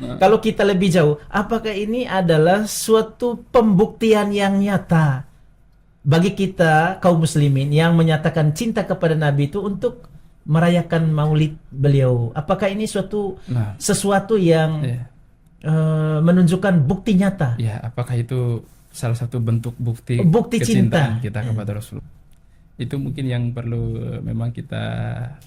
Kalau kita lebih jauh, apakah ini adalah suatu pembuktian yang nyata bagi kita kaum muslimin yang menyatakan cinta kepada Nabi itu untuk merayakan maulid beliau? Apakah ini Nah, sesuatu yang ya, menunjukkan bukti nyata, ya, apakah itu salah satu bentuk bukti bukti cinta? kecintaan kita kepada Rasulullah? Itu mungkin yang perlu memang kita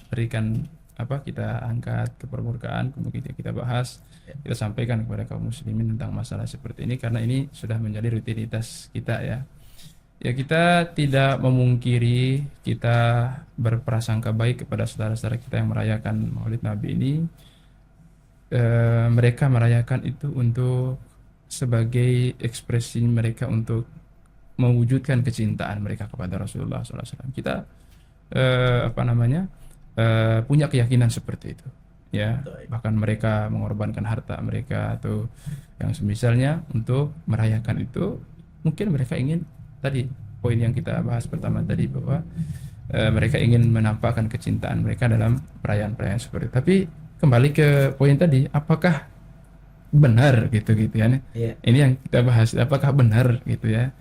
berikan, apa, kita angkat ke permukaan, kemudian kita bahas, kita sampaikan kepada kaum muslimin tentang masalah seperti ini, karena ini sudah menjadi rutinitas kita ya. Ya, kita tidak memungkiri, kita berprasangka baik kepada saudara-saudara kita yang merayakan Maulid Nabi ini. Mereka merayakan itu untuk sebagai ekspresi mereka untuk mewujudkan kecintaan mereka kepada Rasulullah SAW. Kita apa namanya, punya keyakinan seperti itu, ya. Bahkan mereka mengorbankan harta mereka atau yang semisalnya untuk merayakan itu. Mungkin mereka ingin, tadi poin yang kita bahas pertama tadi, bahwa mereka ingin menampakkan kecintaan mereka dalam perayaan-perayaan seperti itu. Tapi kembali ke poin tadi, apakah benar gitu ya? Iya. Ini yang kita bahas, apakah benar gitu ya,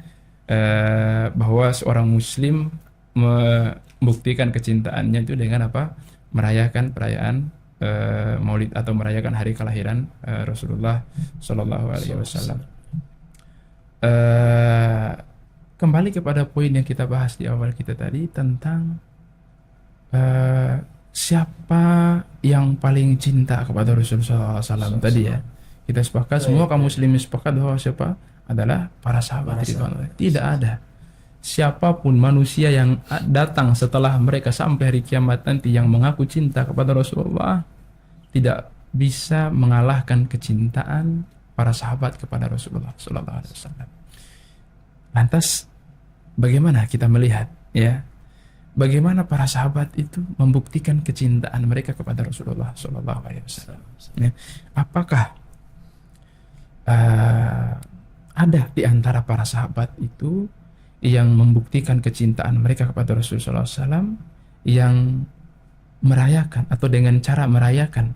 bahwa seorang muslim membuktikan kecintaannya itu dengan apa? Merayakan perayaan Maulid atau merayakan hari kelahiran Rasulullah Shallallahu Alaihi Wasallam. Kembali kepada poin yang kita bahas di awal kita tadi tentang siapa yang paling cinta kepada Rasulullah SAW tadi ya. Kita sepakat, semua kaum muslimin sepakat bahwa siapa adalah para sahabat ridwanullah. Tidak ada siapapun manusia yang datang setelah mereka sampai hari kiamat nanti yang mengaku cinta kepada Rasulullah tidak bisa mengalahkan kecintaan para sahabat kepada Rasulullah Sallallahu Alaihi Wasallam. Lantas bagaimana kita melihat ya, bagaimana para sahabat itu membuktikan kecintaan mereka kepada Rasulullah Sallallahu Alaihi Wasallam? Ya, apakah ada di antara para sahabat itu yang membuktikan kecintaan mereka kepada Rasulullah SAW yang merayakan atau dengan cara merayakan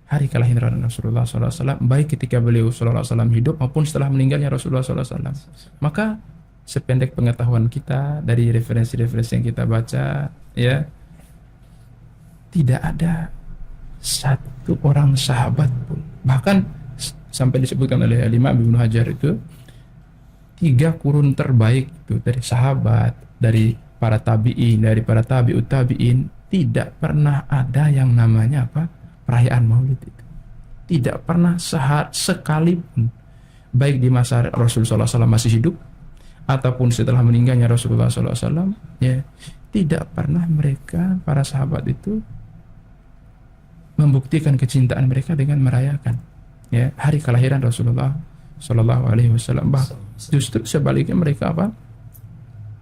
hari kelahiran Rasulullah SAW, baik ketika beliau SAW hidup maupun setelah meninggalnya Rasulullah SAW? Maka sependek pengetahuan kita dari referensi-referensi yang kita baca ya, tidak ada satu orang sahabat pun, bahkan sampai disebutkan oleh Imam Ibnu Hajar itu 3 kurun terbaik itu dari sahabat, dari para tabi'in, dari para tabi'ut tabi'in, tidak pernah ada yang namanya apa? Perayaan Maulid itu. Tidak pernah sekalipun, baik di masa Rasulullah SAW masih hidup ataupun setelah meninggalnya Rasulullah SAW, ya, tidak pernah mereka para sahabat itu membuktikan kecintaan mereka dengan merayakan ya hari kelahiran Rasulullah Shallallahu Alaihi Wasallam. Justru sebaliknya mereka apa?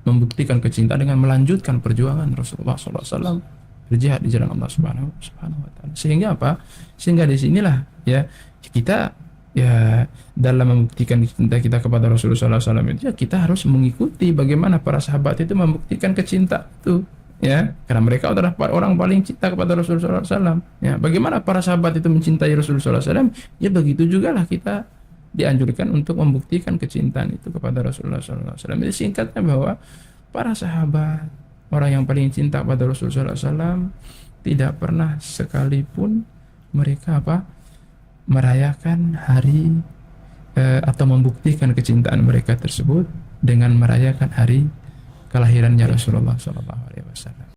Membuktikan kecintaan dengan melanjutkan perjuangan Rasulullah Sallallahu Alaihi Wasallam berjihad di jalan Allah Subhanahu Wa Taala. Sehingga apa? Sehingga di sinilah ya kita ya dalam membuktikan cinta kita kepada Rasulullah Sallallahu Alaihi Wasallam itu ya kita harus mengikuti bagaimana para sahabat itu membuktikan kecintaan itu. Ya, karena mereka adalah orang paling cinta kepada Rasulullah SAW. Ya, bagaimana para sahabat itu mencintai Rasulullah SAW? Ya begitu juga lah kita dianjurkan untuk membuktikan kecintaan itu kepada Rasulullah SAW. Jadi singkatnya bahwa para sahabat, orang yang paling cinta kepada Rasulullah SAW, tidak pernah sekalipun mereka apa? Merayakan hari atau membuktikan kecintaan mereka tersebut dengan merayakan hari kelahirannya Rasulullah SAW.